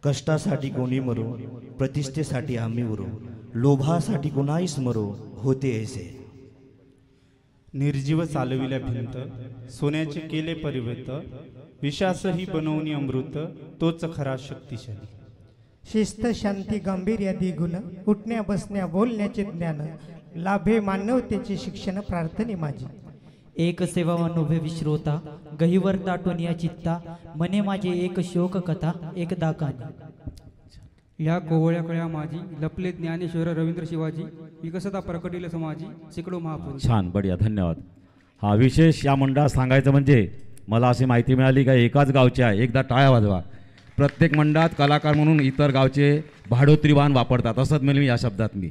कष्टासाठी कोणी मरो, प्रतिष्ठेसाठी आम्ही उरो, लोभासाठी कोणाहीच मरो, होते ऐसे. निर्जीव चालविल्या भिंत, सोन्याचे केले परिवर्त, विश्वासही बनवणी अमृत, तोच खरा शक्तिशाली. शिस्त शांती गांभीर्यादी गुण, उठण्या बसण्या बोलण्याचे ज्ञान, लाभे मानवतेचे शिक्षण प्रार्थने माझी. एक सेवावान उभे विश्रोता, गहीवर दाटून या चित्ता, मने माझे एक शोक कथा एक दाकानी. या कोवळ्या कळ्या माझी, लपले ज्ञानेश्वर रवींद्र शिवाजी, विकसता प्रकटिले समाजी, शेकडो महापुरुष. छान, बढिया, धन्यवाद. हा विशेष या मंडळात सांगायचं म्हणजे मला अशी माहिती मिळाली का एकाच गावचे आहे, एकदा टाळ्या वाजवा. प्रत्येक मंडळात कलाकार म्हणून इतर गावचे भाडोत्री वाहन वापरतात असंच मिळेल या शब्दात मी.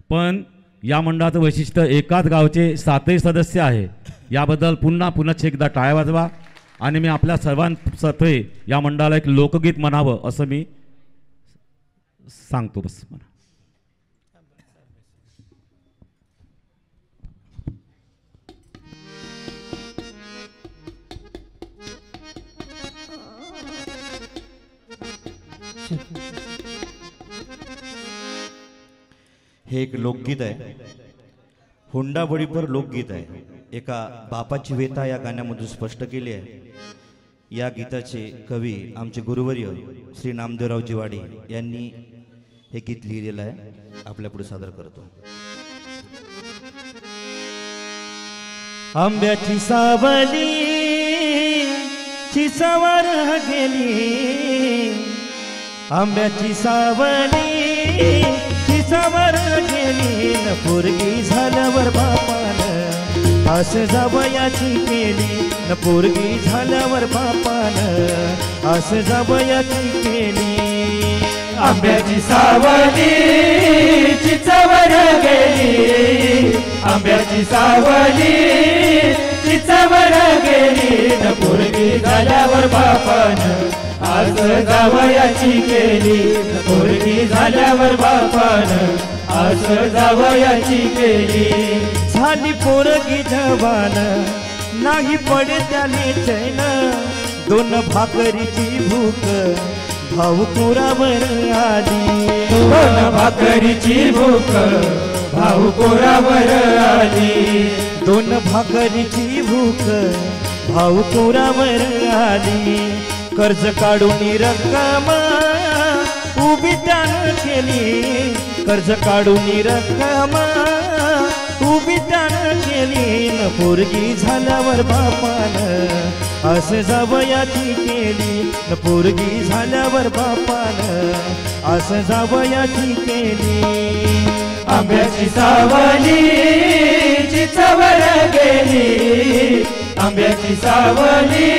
पण या मंडळाचं वैशिष्ट्य एकाच गावचे 7ही सदस्य आहे. याबद्दल पुन्हा एकदा टाळ्या वाजवा. आणि मी आपल्या सर्वांतर्फे या मंडळाला एक लोकगीत म्हणावं असं मी सांगतो. बस म्हणा. हे एक लोकगीत आहे, हुंडाबळीपर लोकगीत आहे. एका बापाची वेता या गाण्यामधून स्पष्ट केली आहे. या गीताचे कवी आमचे गुरुवर्य श्री नामदेवराव जिवाडी यांनी हे गीत लिहिलेलं आहे. आपल्या पुढे सादर करतो. आंब्याची सावली चिसावर गेली, आंब्याची सावली चिसावर गेली, न पोरगी झाल्यावर बापानं असं जावयाची केली, न पोरगी झाल्यावर बापानं असं जावयाची केली. आंब्याची सावली चिचावर गेली, आंब्याची सावली चिचावर गेली, न पोरगी झाल्यावर बापानं असं जावयाची केली, न पोरगी झाल्यावर बापानं असं जावयाची केली. झाली पोरगी जवान नाही पडत्याले चैन, दोन भाकरीची भूक भाऊ पोरावर आली, दोन भाकरीची भूक भाऊ पोरावर आली, दोन भाकरीची भूक भाऊ पोरावर आली. कर्ज काढून रक्कम उभी त्यानं केली, कर्ज काढून रक्कम उभी त्यानं केली, न पोरगी झाल्यावर बापानं असं जावयाची केली, न पोरगी झाल्यावर बापानं असं जावयाची केली. आंब्याची सावली चिचावर गेली, आंब्याची सावली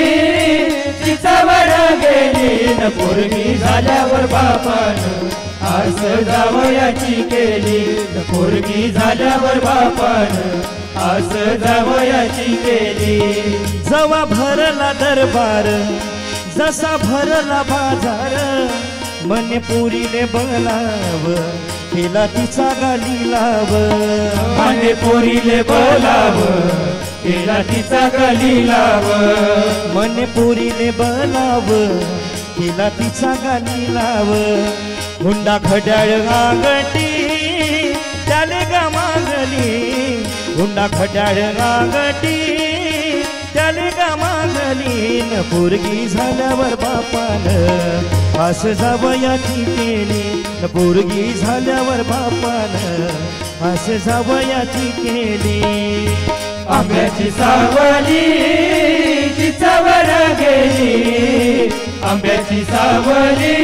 चिचावर गेली, न पोरगी झाल्यावर बापानं असं जावयाची केली, न पोरगी झाल्यावर बापानं असं जावयाची केली. जवा भरला दरबार जसा भरला बाजार, मने पुरीने बोलाव केला तिचा गाली लाव, मने पुरीले बोलाव केला तिचा गाली लाव, मने पुरीने बोलाव केला तिचा गाली लाव. हुंडा खड्याळ गागटी त्याले गा मागली, हुंडा खड्याळ गागटी त्याले गा मागली, न पोरगी झाल्यावर बापानं असं जावयाची केली, न पोरगी झाल्यावर बापानं असं जावयाची केली. आंब्याची सावली चिचावर गेली, आंब्याची सावली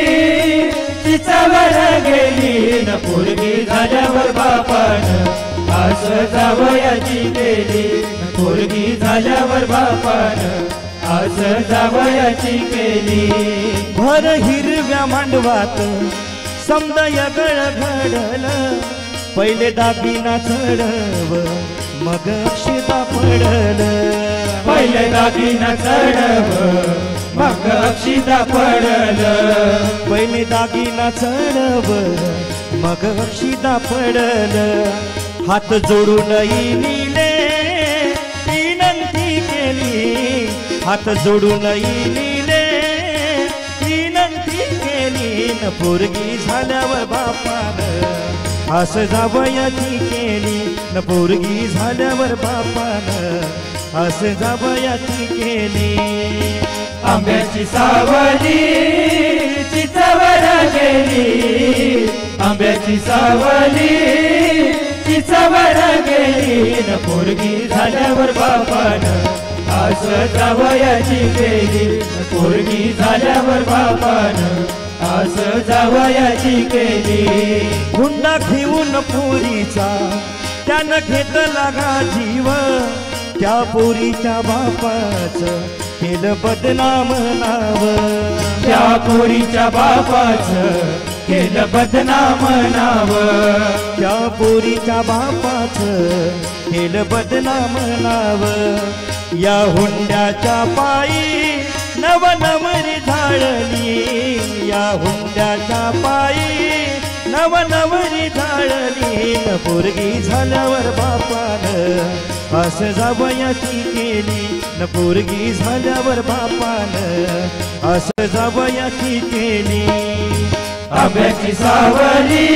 चिचावर गेली, न पोरगी झाल्यावर बापानं असं जावयाची केली, न पोरगी झाल्यावर बापानं असं जावयाची केली. भर हिरव्या मांडवात समदय गळ घडलं, पहिले दागिना चढव मग अक्षता पडल, पहिले दागिना चढव मग अक्षता पडल, पहिले दागिना चढव मग अक्षता पडल. हात जोडून इनिले विनंती केली, हात जोडून इनिले विनंती केली, न पोरगी झाल्यावर बापानं असं जावयाची केली न पोरगी झाल्यावर बापानं असं जावयाची केली आंब्याची सावली चिचवर गेली आंब्याची सावली चिचवर गेली न पोरगी झाल्यावर बापानं असं जावयाची केली न पोरगी झाल्यावर बापानं असं जावयाची केली हुंडा घेऊन पोरीचा त्यानं घेतला गा जीव त्या पोरीच्या बापाचं केलं बदनाम नाव त्या पोरीच्या बापाचं केलं बदनाम नाव त्या पोरीच्या बापाचं केलं बदनाम नाव या हुंड्याच्या पायी नवनवरी झाडली या हुंड्याच्या पायी नवनवरी झाडली न पोरगी झाल्यावर बापानं असं जावयाची केली न पोरगी झाल्यावर बापानं असं जावयाची केली आंब्याची सावली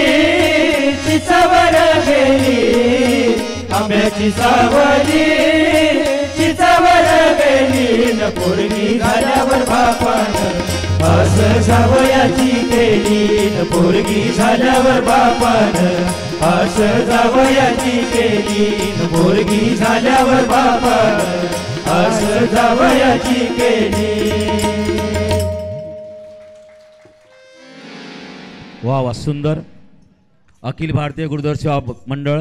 चिचवर गेली आंब्याची सावली चिचवर गेली न पोरगी झाल्यावर बापानं असं जावयाची केली न पोरगी झाल्यावर बापानं असं जावयाची केली न पोरगी झाल्यावर बापानं असं जावयाची केली वा वा सुंदर. अखिल भारतीय गुरुदर्शन सेवा मंडळ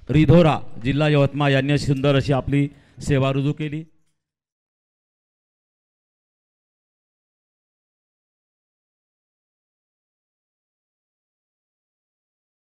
रिधोरा जिल्हा यवतमाळ यांनी सुंदर अशी आपली सेवा रुजू केली.